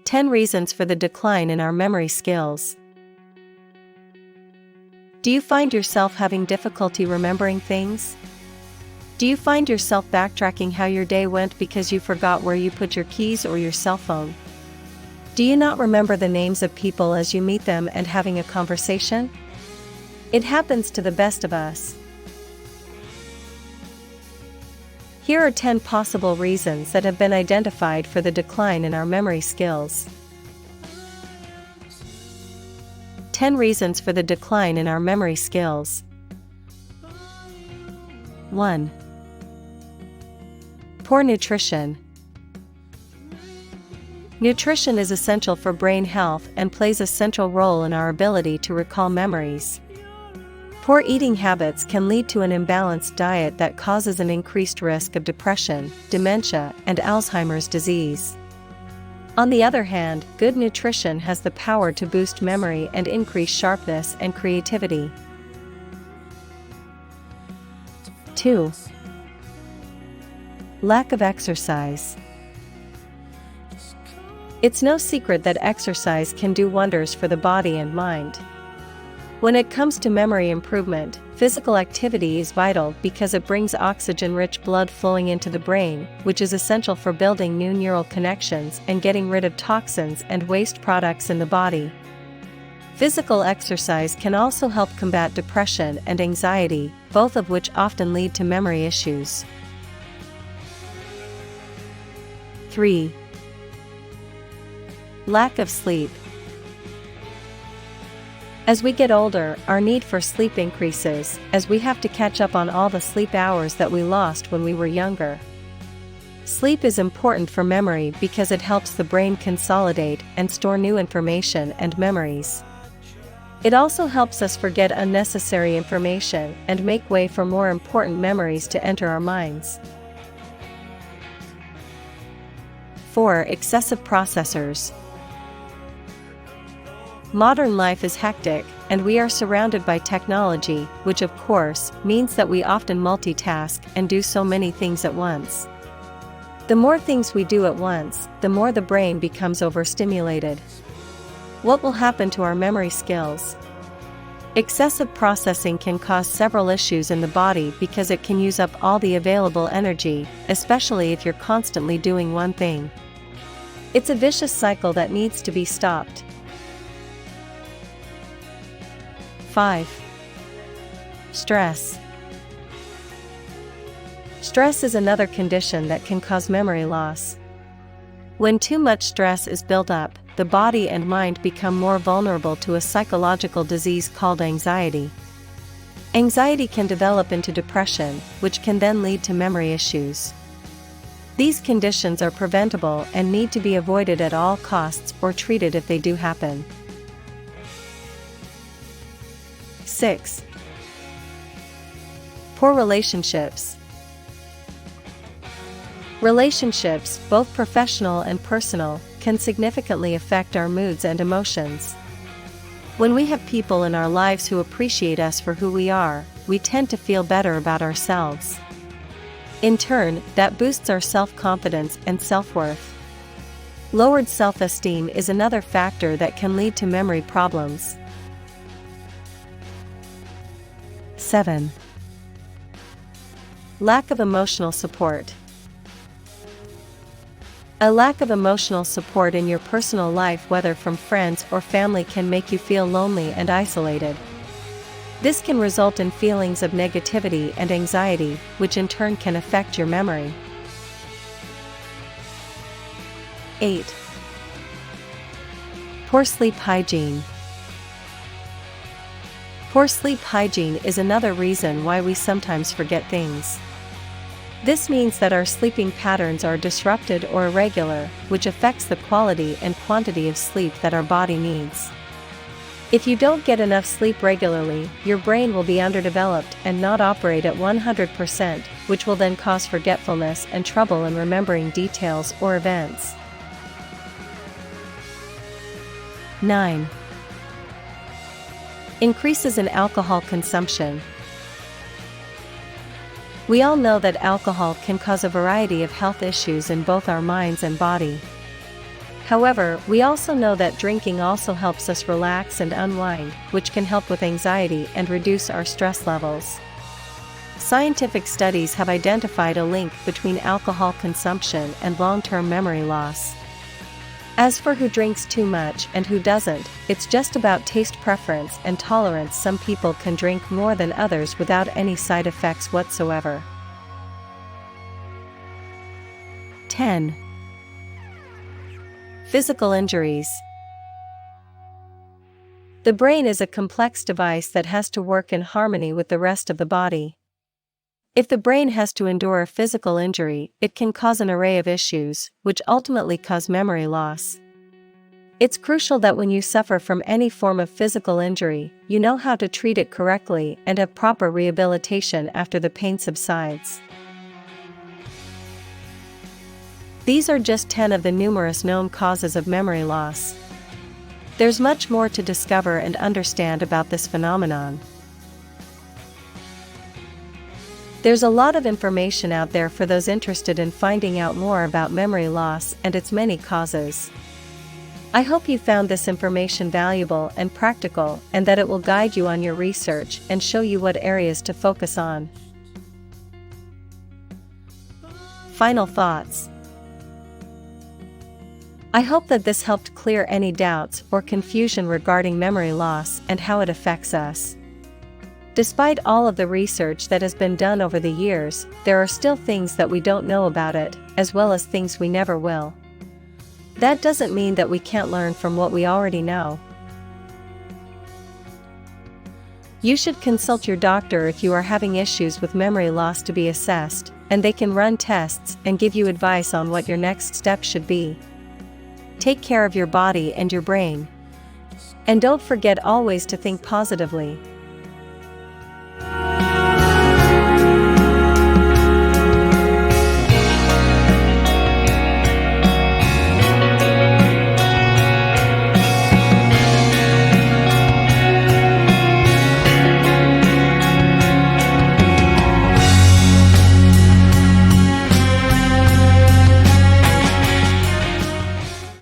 10 reasons for the decline in our memory skills. Do you find yourself having difficulty remembering things? Do you find yourself backtracking how your day went because you forgot where you put your keys or your cell phone? Do you not remember the names of people as you meet them and having a conversation? It happens to the best of us. Here are 10 possible reasons that have been identified for the decline in our memory skills. 10 reasons for the decline in our memory skills. 1. Poor nutrition. Nutrition is essential for brain health and plays a central role in our ability to recall memories. Poor eating habits can lead to an imbalanced diet that causes an increased risk of depression, dementia, and Alzheimer's disease. On the other hand, good nutrition has the power to boost memory and increase sharpness and creativity. 2. Lack of exercise. It's no secret that exercise can do wonders for the body and mind. When it comes to memory improvement, physical activity is vital because it brings oxygen-rich blood flowing into the brain, which is essential for building new neural connections and getting rid of toxins and waste products in the body. Physical exercise can also help combat depression and anxiety, both of which often lead to memory issues. 3. Lack of sleep. As we get older, our need for sleep increases, as we have to catch up on all the sleep hours that we lost when we were younger. Sleep is important for memory because it helps the brain consolidate and store new information and memories. It also helps us forget unnecessary information and make way for more important memories to enter our minds. 4. Excessive processors. Modern life is hectic, and we are surrounded by technology, which of course means that we often multitask and do so many things at once. The more things we do at once, the more the brain becomes overstimulated. What will happen to our memory skills? Excessive processing can cause several issues in the body because it can use up all the available energy, especially if you're constantly doing one thing. It's a vicious cycle that needs to be stopped. 5. Stress. Stress is another condition that can cause memory loss. When too much stress is built up, the body and mind become more vulnerable to a psychological disease called anxiety. Anxiety can develop into depression, which can then lead to memory issues. These conditions are preventable and need to be avoided at all costs or treated if they do happen. 6. Poor relationships. Relationships, both professional and personal, can significantly affect our moods and emotions. When we have people in our lives who appreciate us for who we are, we tend to feel better about ourselves. In turn, that boosts our self-confidence and self-worth. Lowered self-esteem is another factor that can lead to memory problems. 7. Lack of emotional support. A lack of emotional support in your personal life, whether from friends or family, can make you feel lonely and isolated. This can result in feelings of negativity and anxiety, which in turn can affect your memory. 8. Poor sleep hygiene. Poor sleep hygiene is another reason why we sometimes forget things. This means that our sleeping patterns are disrupted or irregular, which affects the quality and quantity of sleep that our body needs. If you don't get enough sleep regularly, your brain will be underdeveloped and not operate at 100%, which will then cause forgetfulness and trouble in remembering details or events. 9. Increases in alcohol consumption. We all know that alcohol can cause a variety of health issues in both our minds and body. However, we also know that drinking also helps us relax and unwind, which can help with anxiety and reduce our stress levels. Scientific studies have identified a link between alcohol consumption and long-term memory loss. As for who drinks too much and who doesn't, it's just about taste preference and tolerance. Some people can drink more than others without any side effects whatsoever. 10. Physical injuries. The brain is a complex device that has to work in harmony with the rest of the body. If the brain has to endure a physical injury, it can cause an array of issues, which ultimately cause memory loss. It's crucial that when you suffer from any form of physical injury, you know how to treat it correctly and have proper rehabilitation after the pain subsides. These are just 10 of the numerous known causes of memory loss. There's much more to discover and understand about this phenomenon. There's a lot of information out there for those interested in finding out more about memory loss and its many causes. I hope you found this information valuable and practical, and that it will guide you on your research and show you what areas to focus on. Final thoughts. I hope that this helped clear any doubts or confusion regarding memory loss and how it affects us. Despite all of the research that has been done over the years, there are still things that we don't know about it, as well as things we never will. That doesn't mean that we can't learn from what we already know. You should consult your doctor if you are having issues with memory loss to be assessed, and they can run tests and give you advice on what your next step should be. Take care of your body and your brain. And don't forget always to think positively.